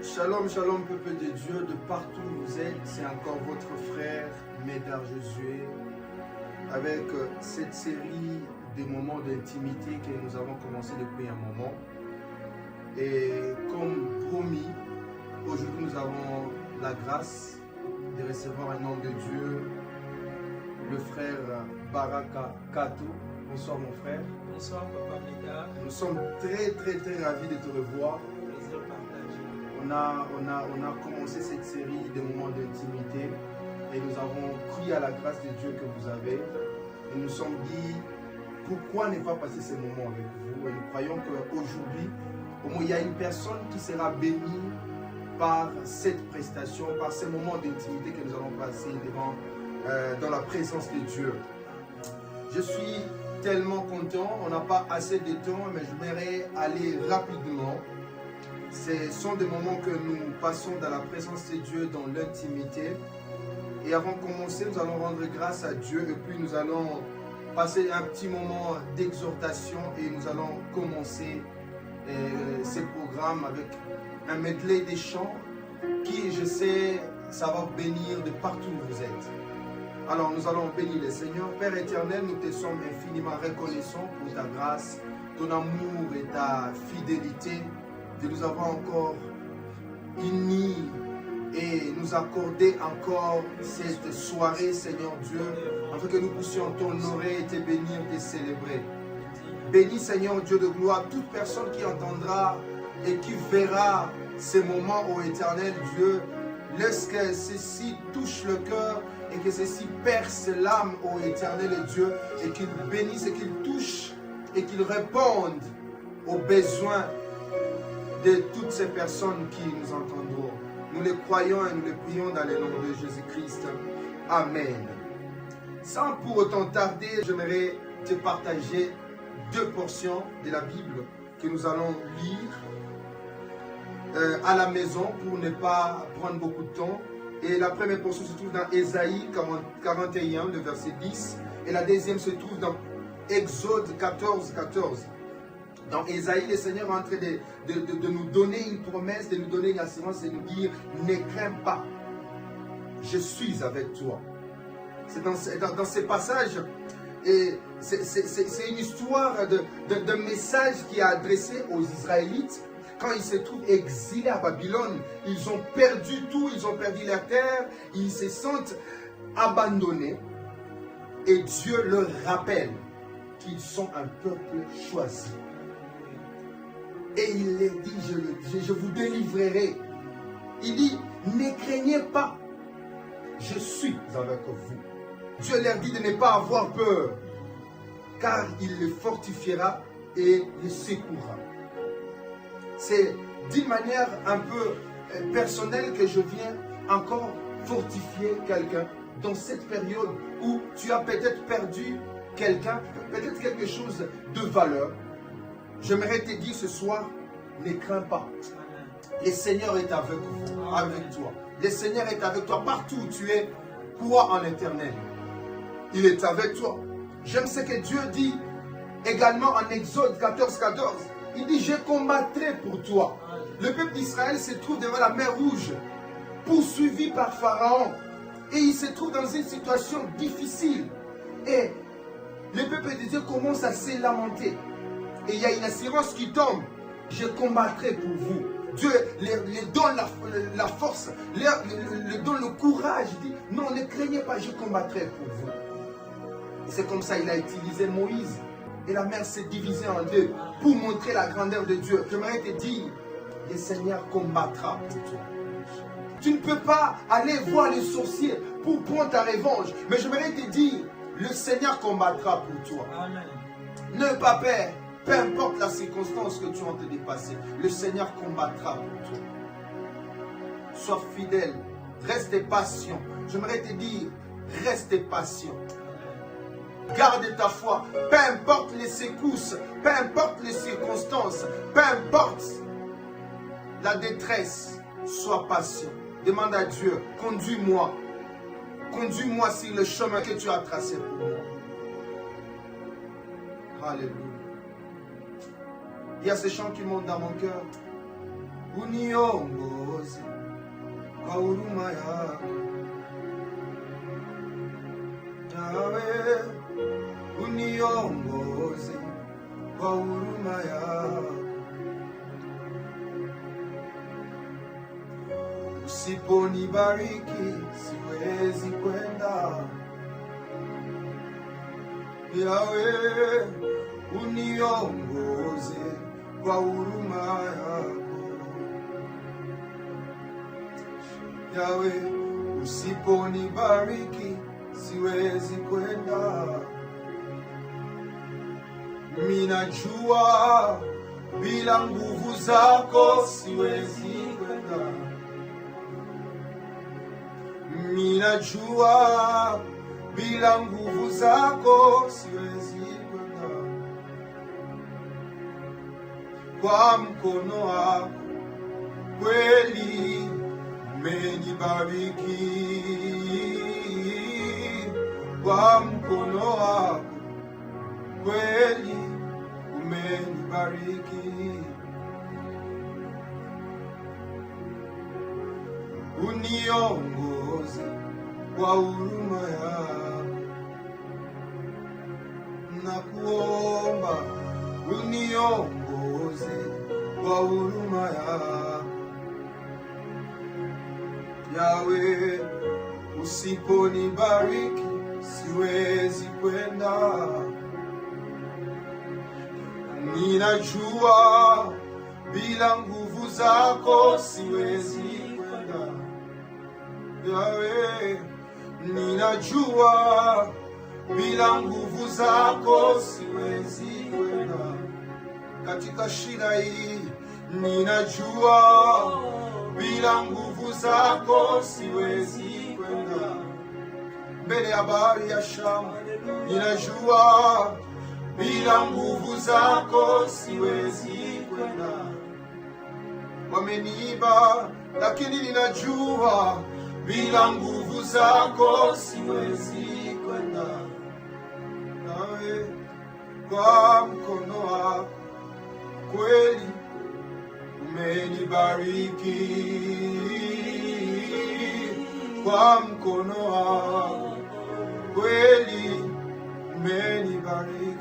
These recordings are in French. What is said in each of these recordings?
Shalom, shalom, peuple de Dieu, de partout où vous êtes, c'est encore votre frère Médard Josué avec cette série de moments d'intimité que nous avons commencé depuis un moment. Et comme promis, aujourd'hui nous avons la grâce de recevoir un homme de Dieu, le frère Baraka Kato. Bonsoir mon frère. Bonsoir Papa Médard. Nous sommes très ravis de te revoir. Plaisir partagé. On a commencé cette série de moments d'intimité et nous avons cru à la grâce de Dieu que vous avez. Et nous nous sommes dit, pourquoi ne pas passer ces moments avec vous? Et nous croyons qu'aujourd'hui, au moins, il y a une personne qui sera bénie par cette prestation, par ces moments d'intimité que nous allons passer dans la présence de Dieu. Je suis tellement content, on n'a pas assez de temps, mais j'aimerais aller rapidement. Ce sont des moments que nous passons dans la présence de Dieu, dans l'intimité. Et avant de commencer, nous allons rendre grâce à Dieu et puis nous allons passer un petit moment d'exhortation et nous allons commencer ce programme avec un medley des chants qui, je sais, ça va bénir de partout où vous êtes. Alors nous allons bénir le Seigneur. Père éternel, nous te sommes infiniment reconnaissants pour ta grâce, ton amour et ta fidélité de nous avoir encore unis et nous accorder encore cette soirée, Seigneur Dieu, afin que nous puissions t'honorer et te bénir, te célébrer. Bénis, Seigneur Dieu de gloire, toute personne qui entendra et qui verra ces moments, ô éternel Dieu. Laisse que ceci touche le cœur et que ceci perce l'âme, ô éternel Dieu, et qu'il bénisse et qu'il touche et qu'il réponde aux besoins de toutes ces personnes qui nous entendront. Nous les croyons et nous les prions dans le nom de Jésus-Christ. Amen. Sans pour autant tarder, j'aimerais te partager deux portions de la Bible que nous allons lire à la maison pour ne pas prendre beaucoup de temps. Et la première portion se trouve dans Ésaïe 41, le verset 10. Et la deuxième se trouve dans Exode 14, 14. Dans Ésaïe, le Seigneur est en train de nous donner une promesse, de nous donner une assurance et de nous dire, ne crains pas, je suis avec toi. C'est dans ces passages, et c'est une histoire d'un message qui est adressé aux Israélites. Quand ils se trouvent exilés à Babylone, ils ont perdu tout, ils ont perdu la terre, ils se sentent abandonnés. Et Dieu leur rappelle qu'ils sont un peuple choisi. Et il leur dit, je vous délivrerai. Il dit, ne craignez pas, je suis avec vous. Dieu leur dit de ne pas avoir peur, car il les fortifiera et les secourra. C'est d'une manière un peu personnelle que je viens encore fortifier quelqu'un dans cette période où tu as peut-être perdu quelqu'un, peut-être quelque chose de valeur. J'aimerais te dire ce soir, ne crains pas. Le Seigneur est avec vous, avec toi. Le Seigneur est avec toi partout où tu es, crois en l'éternel. Il est avec toi. J'aime ce que Dieu dit également en Exode 14, 14. Il dit, je combattrai pour toi. Le peuple d'Israël se trouve devant la mer Rouge, poursuivi par Pharaon. Et il se trouve dans une situation difficile. Et le peuple de Dieu commence à se lamenter. Et il y a une assurance qui tombe. Je combattrai pour vous. Dieu leur donne la force, leur donne le courage. Il dit, non, ne craignez pas, je combattrai pour vous. Et c'est comme ça qu'il a utilisé Moïse. Et la mer s'est divisée en deux pour montrer la grandeur de Dieu. J'aimerais te dire, le Seigneur combattra pour toi. Tu ne peux pas aller voir les sorciers pour prendre ta revanche. Mais j'aimerais te dire, le Seigneur combattra pour toi. Amen. Ne pas peur, peu importe la circonstance que tu es en train de passer. Le Seigneur combattra pour toi. Sois fidèle, reste patient. J'aimerais te dire, reste patient. Garde ta foi, peu importe les secousses, peu importe les circonstances, peu importe la détresse, sois patient. Demande à Dieu, conduis-moi. Conduis-moi sur le chemin que tu as tracé pour moi. Alléluia. Il y a ces chants qui montent dans mon cœur. uniongoze kwa huruma yako. Yahweh, uniongoze kwa huruma yako. Usiponibariki siwezi kwenda. Yahweh, uniongoze kwa huruma yako. Yahweh, usiponibariki siwezi kwenda. Minajua bila nguvu zako siwezi kwenda. Minajua bila nguvu zako siwezi kwenda. Kwa mkono wako kweli umenibariki. Kwa mkono wako kweli umenibariki. Uniongoze kwa huruma yako. Nakuomba uniongoze kwa huruma yako. Yahweh, usiponibariki siwezi kwenda. Ninajua bila nguvu zako siwezi kwenda. Yahweh, ninajua bila nguvu zako siwezi kwenda. Katika shida hii ninajua bila nguvu zako siwezi kwenda. Mbele ya bahari ya Shamu ninajua bila nguvu zako siwezi kwenda. Wameniiba lakini ninajua bila nguvu zako siwezi kwenda. Nawe kwa mkono wako kweli umenibariki. Kwa mkono wako kweli umenibariki.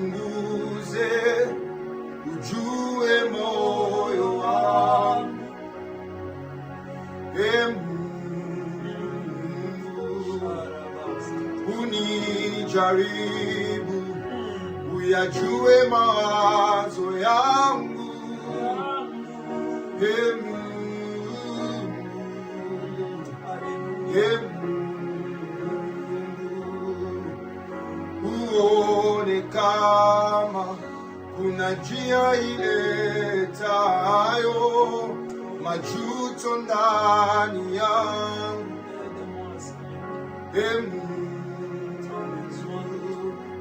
Unichunguze ujue moyo wangu. Unijaribu uyajue mawazo yangu. Uone kama kuna njia iletayo majuto ndani yangu.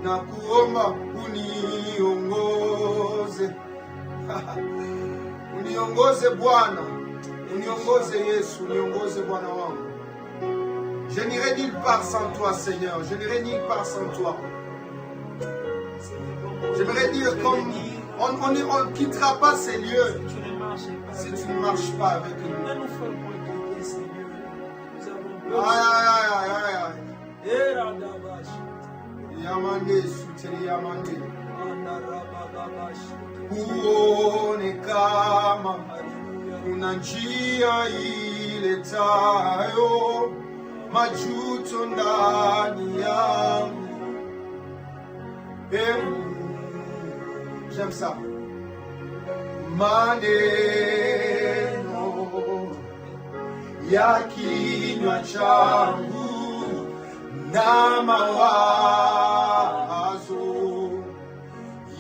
Na kuomba uniongoze. Uniongoze Bwana, uniongoze Yesu, uniongoze Bwana wangu. Je n'irai nulle part sans toi, Seigneur. Je n'irai nulle part sans toi. J'aimerais dire comme on ne quittera pas ces lieux si tu ne marches pas avec nous. Yamande suteli yamande. Uone kama kuna njia iletayo majuto ndani yangu. J'aime ça. Maneno ya kinywa changu na mawazo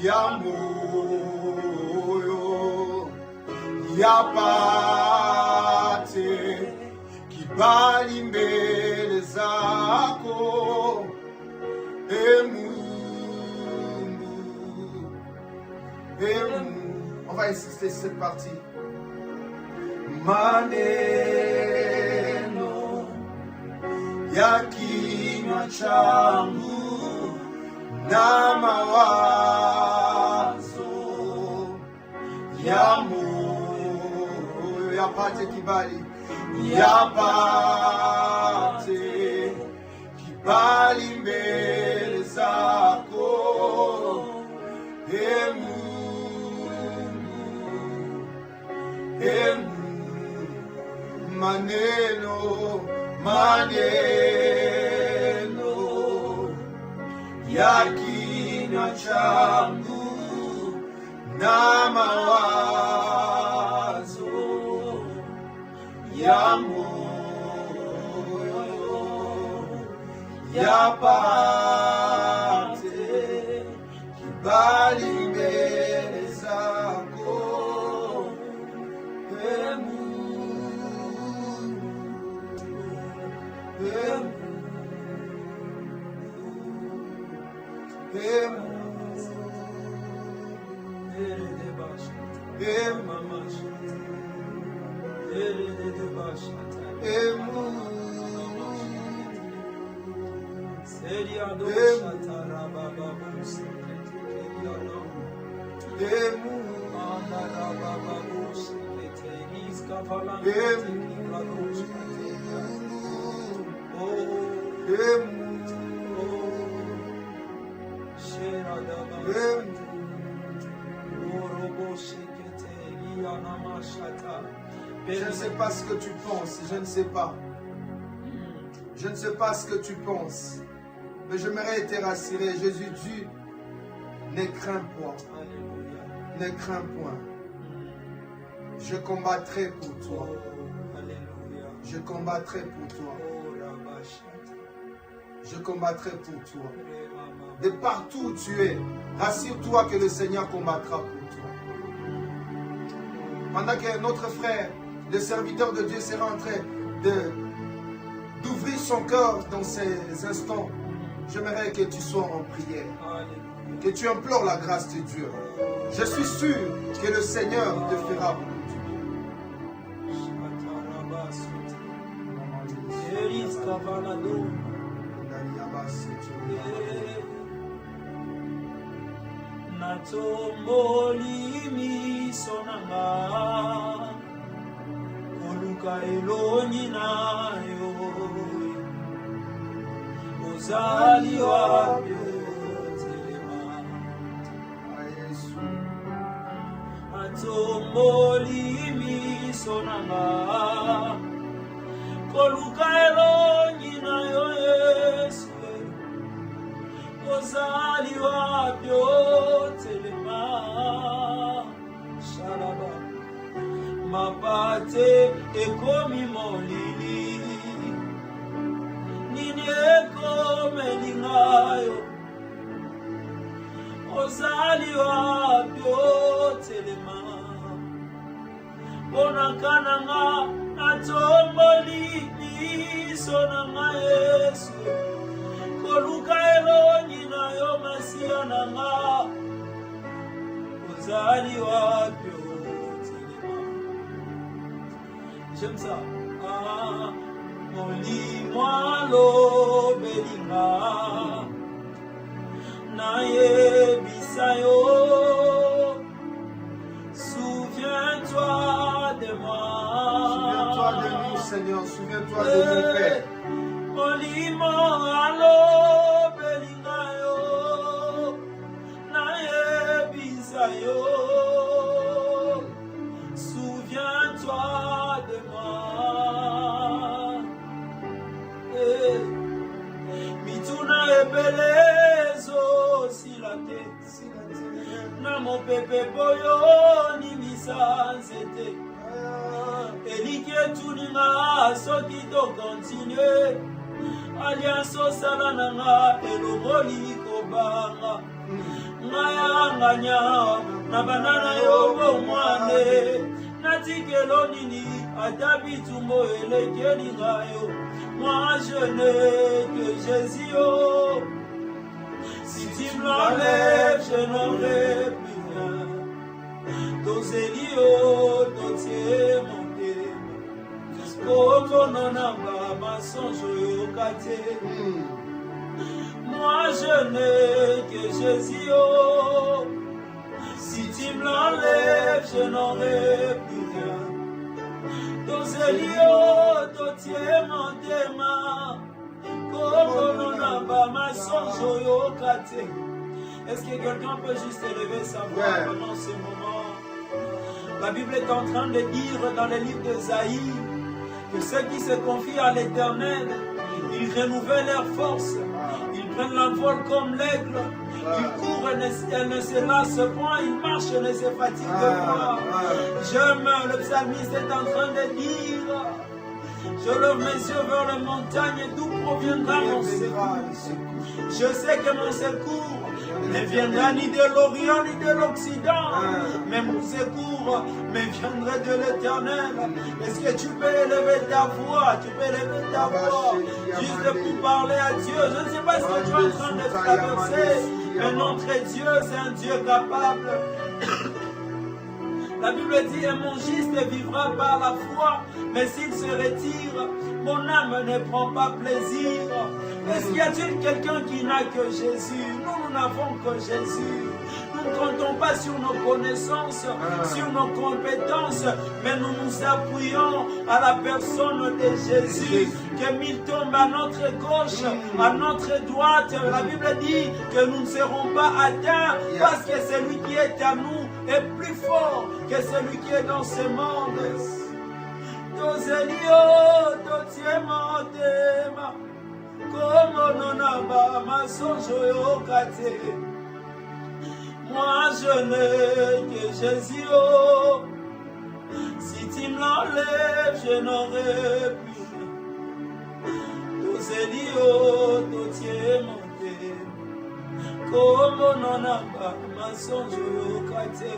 ya moyo yapate kibali mbele zako. On va insister sur cette partie. Maneno ya kinywa changu na mawazo ya moyo yapate kibali, yapate kibali mbele zako, maneno ya kinywa changu na mawazo ya moyo yapate kibali mbele zako, je ne sais pas ce que tu penses, je ne sais pas. Je ne sais pas ce que tu penses. Mais j'aimerais te rassurer. Jésus dit, ne crains point. Ne crains point. Je combattrai pour toi. Je combattrai pour toi. Je combattrai pour toi. De partout où tu es, rassure-toi que le Seigneur combattra pour toi. Pendant que notre frère, le serviteur de Dieu, sera en train d'ouvrir son cœur dans ces instants, j'aimerais que tu sois en prière, que tu implores la grâce de Dieu. Je suis sûr que le Seigneur te fera beaucoup de koluka elongi na yo ozali wapi otelema atomboli miso nanga koluka elongi na yo Yesu ozali wapi otelema shalaba mapate ekomi molili nini ekomeli ngayo ozali wapi otelema ponaka nanga natomboli miso nanga Yesu koluka elongi na yo masiya nanga ozali wapi. J'aime ça. Molimo alobelinga nayebisa yo. Souviens-toi de moi. Souviens-toi de nous, Seigneur. Souviens-toi de mon Père. Molimo alobelinga yo nayebisa yo. Souviens-toi de moi. Mituna ebelezo silate na mopepe boyo ni misanzete elike tuninga soki to continue alliance osala nanga elongoli kobanga ngaya nganya na banana yo bomwane natikelo nini ata bitumbo elekeli ngayo. Moi je n'ai que Jésus, oh. Si tu me l'enlèves, je n'aurai plus rien. Ton zélio, ton tiers, mon thème. Oh, ton onamba, ma songe au kate. Moi je n'ai que Jésus, oh. Si tu me l'enlèves, je n'aurai plus rien. Tozelio, totie montema, kokono na bama sonjo yo kate. Est-ce que quelqu'un peut juste élever sa voix pendant ce moment? La Bible est en train de dire dans le livre d'Ésaïe que ceux qui se confient à l'Éternel, ils renouvellent leur force, ils prennent l'envol comme l'aigle, ils courent et ne se lassent point, ils marchent et ne se fatiguent pas. Le psalmiste est en train de dire, je lève mes yeux vers les montagnes, d'où proviendra mon secours? Je sais que mon secours ne viendra ni de l'Orient ni de l'Occident, mais mon secours me viendrait de l'Éternel. Est-ce que tu peux élever ta voix? Tu peux élever ta voix juste pour parler à Dieu. Je ne sais pas ce que tu es en train de traverser, mais notre Dieu, c'est un Dieu capable. La Bible dit, et mon juste vivra par la foi, mais s'il se retire, mon âme ne prend pas plaisir. Est-ce qu'il y a-t-il quelqu'un qui n'a que Jésus? Nous n'avons que Jésus. Nous ne comptons pas sur nos connaissances, sur nos compétences, mais nous nous appuyons à la personne de Jésus. Que mille tombent à notre gauche, à notre droite. La Bible dit que nous ne serons pas atteints parce que celui qui est à nous est plus fort que celui qui est dans ce monde. Tozelio, totiemo tema, como nonaba masonjo yo kate. Moi je n'ai que Jésus, oh. Si tu me l'enlèves, je n'aurai plus rien. Tozelio, totiemo tema, como nonaba masonjo yo kate.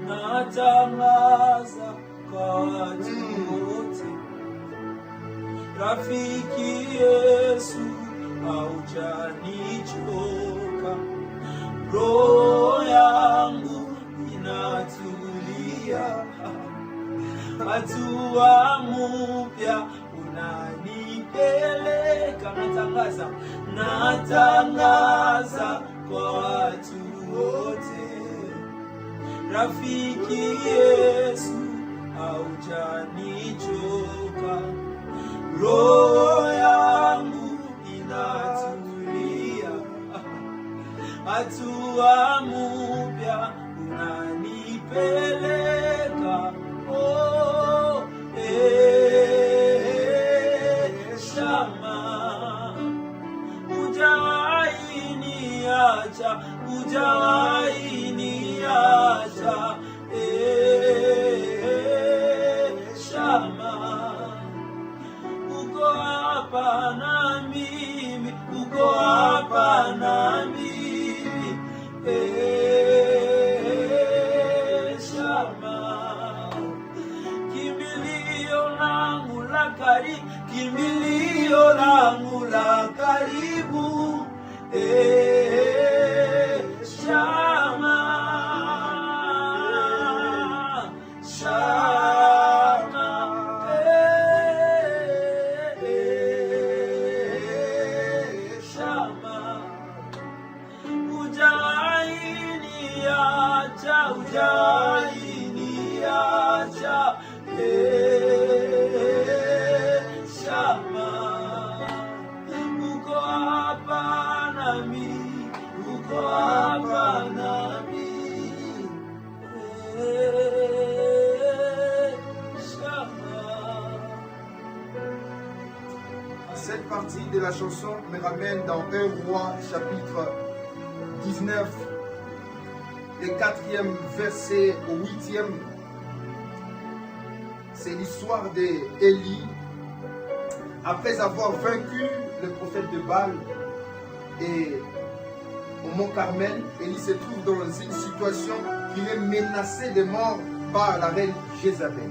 Natangaza kati wote, rafiki Yesu haujanichoka, roho yangu inatulia, hatua mpya unanipeleka. Natangaza kwa watu wote, rafiki Yesu haujanichoka, roho yangu inatulia, hatua mpya unanipeleka. Oh, Shama, hujawahi niacha, hujawahi niacha. Shama, uko hapa na mimi, uko hapa na mimi. Shama, kimbilio langu la karibu, kimbilio langu la karibu. Shama, Shama, Shama, hujawahi niacha, hujawahi niacha. Shama, uko hapa nami, uko hapa nami. Cette partie de la chanson me ramène dans 1 Roi chapitre 19, le 4e verset au 8e. C'est l'histoire d'Élie. Après avoir vaincu le prophète de Baal et au mont Carmel, Élie se trouve dans une situation qu'il est menacé de mort par la reine Jézabel.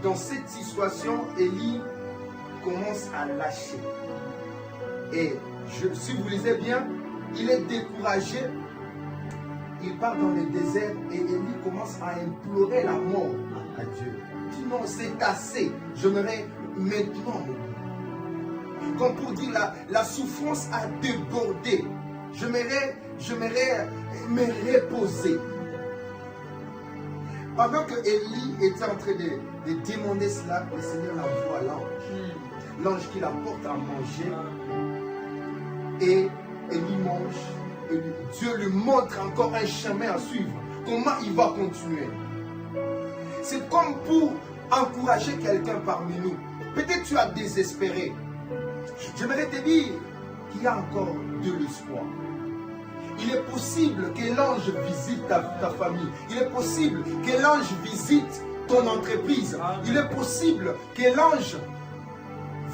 Dans cette situation, Élie commence à lâcher. Et si vous lisez bien, il est découragé. Il part dans le désert et Élie commence à implorer la mort à Dieu. Il dit non, c'est assez. J'aimerais maintenant mourir. comme pour dire la souffrance a débordé. J'aimerais me reposer. Pendant que Élie était en train de demander cela, le Seigneur envoie l'ange. L'ange qui l'apporte à manger. Et Élie mange. Et Dieu lui montre encore un chemin à suivre. Comment il va continuer. C'est comme pour encourager quelqu'un parmi nous. Peut-être tu as désespéré. J'aimerais te dire qu'il y a encore de l'espoir. Il est possible que l'ange visite ta famille. Il est possible que l'ange visite ton entreprise. Il est possible que l'ange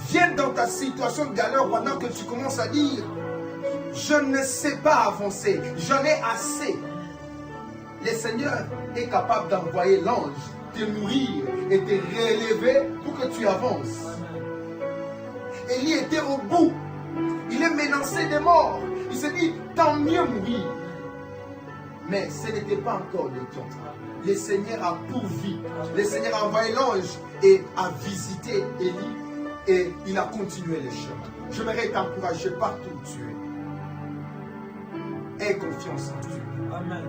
vienne dans ta situation de galère pendant que tu commences à dire « Je ne sais pas avancer, j'en ai assez ». Le Seigneur est capable d'envoyer l'ange, te nourrir et te relever pour que tu avances. Élie était au bout. Il est menacé de mort. Il s'est dit, tant mieux mourir. Mais ce n'était pas encore le temps. Le Seigneur a pourvu. Le Seigneur a envoyé l'ange et a visité Élie. Et il a continué le chemin. J'aimerais t'encourager partout où tu es. Aie confiance en Dieu. Amen.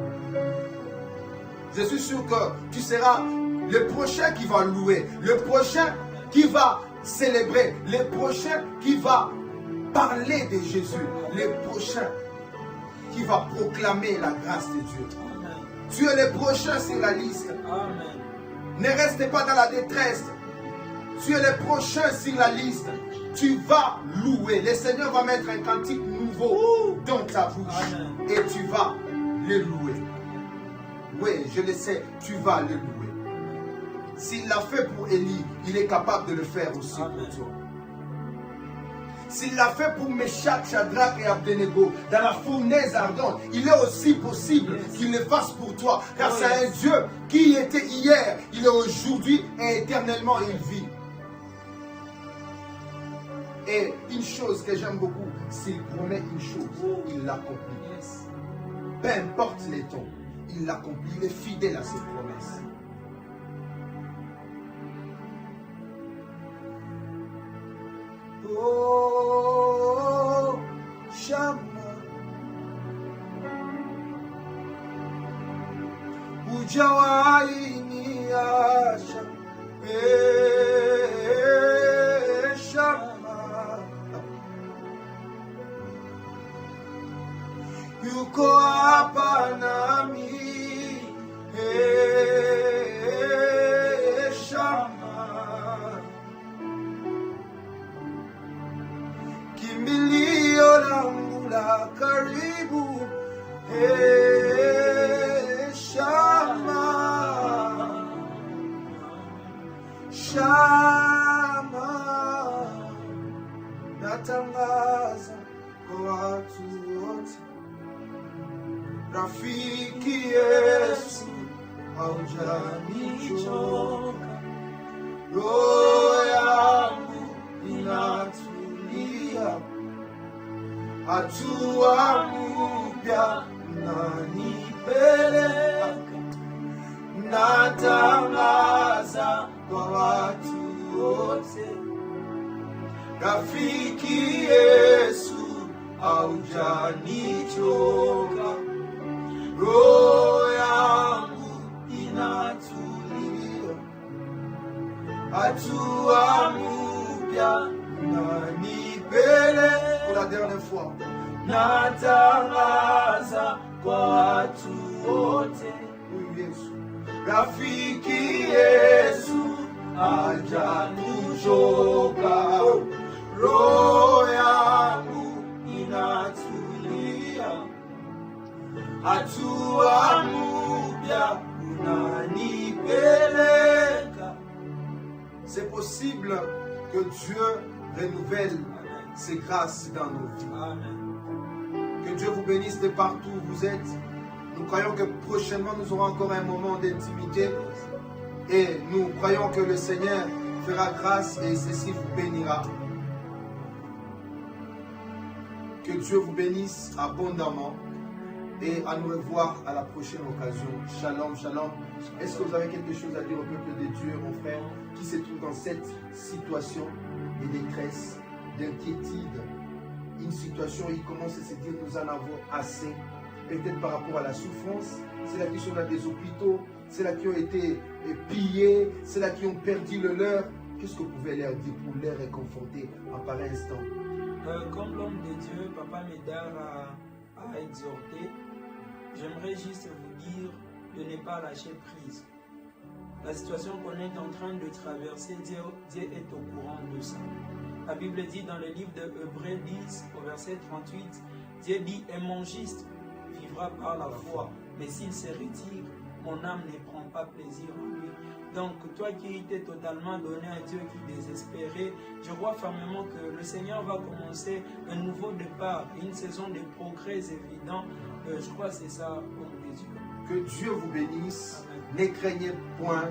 Je suis sûr que tu seras le prochain qui va louer. Le prochain qui va célébrer. Le prochain qui va parler de Jésus. Le prochain qui va proclamer la grâce de Dieu. Amen. Tu es le prochain sur la liste. Amen. Ne reste pas dans la détresse. Tu es le prochain sur la liste. Tu vas louer. Le Seigneur va mettre un cantique nouveau dans ta bouche. Amen. Et tu vas le louer. Oui, je le sais, tu vas le louer. S'il l'a fait pour Élie, il est capable de le faire aussi Amen. pour toi. S'il l'a fait pour Meshach, Shadrach et Abednego dans la fournaise ardente, il est aussi possible qu'il le fasse pour toi. Car c'est un Dieu qui était hier, il est aujourd'hui et éternellement il vit. Et une chose que j'aime beaucoup, s'il promet une chose, il l'accomplit. Yes. Peu importe les temps, il l'accomplit, il est fidèle à ses promesses. Oh, Shama, hujawahi niacha, Shama, yuko hapa nami, Shama. Kimbilio langu la karibu, Shama, Shama, natangaza kwa watu wote, rafiki Yesu haujanichoka, roho yangu inatulia, hatua mpya unanipeleka, natangaza kwa watu wote, rafiki Yesu haujanichoka, roho yangu inatulia, hatua mpya unanipeleka. Pour la dernière fois, natangaza kwa watu wote, Yesu, rafiki Yesu hajanichoka, roho yangu inatulia, hatua mpya unanipeleka. C'est possible que Dieu renouvelle ses grâces dans nos vies. Amen. Que Dieu vous bénisse de partout où vous êtes. Nous croyons que prochainement nous aurons encore un moment d'intimité. Et nous croyons que le Seigneur fera grâce et ceci vous bénira. Que Dieu vous bénisse abondamment. Et à nous revoir à la prochaine occasion. Shalom, shalom. Est-ce que vous avez quelque chose à dire au peuple de Dieu, mon frère, qui se trouve dans cette situation de détresse? d'inquiétude, une situation, il commence à se dire nous en avons assez. Peut-être par rapport à la souffrance, c'est là qui sont dans des hôpitaux, c'est là qui ont été pillés, c'est là qui ont perdu le leur. Qu'est-ce que vous pouvez leur dire pour les réconforter en pareil instant? Comme l'homme de Dieu, Papa Médard a exhorté, j'aimerais juste vous dire de ne pas lâcher prise. La situation qu'on est en train de traverser, Dieu est au courant de ça. La Bible dit dans le livre de Hébreux 10, au verset 38, Dieu dit « Et mon juste vivra par la foi, mais s'il se retire, mon âme ne prend pas plaisir en lui. » Donc, toi qui t'es totalement donné à Dieu, qui désespérait, je crois fermement que le Seigneur va commencer un nouveau départ, une saison de progrès évident. Je crois que c'est ça, homme de Dieu. Que Dieu vous bénisse. Ne craignez point.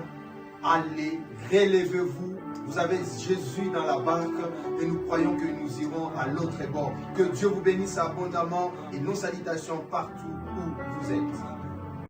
Allez, relevez-vous. Vous avez Jésus dans la barque et nous croyons que nous irons à l'autre bord. Que Dieu vous bénisse abondamment et nos salutations partout où vous êtes.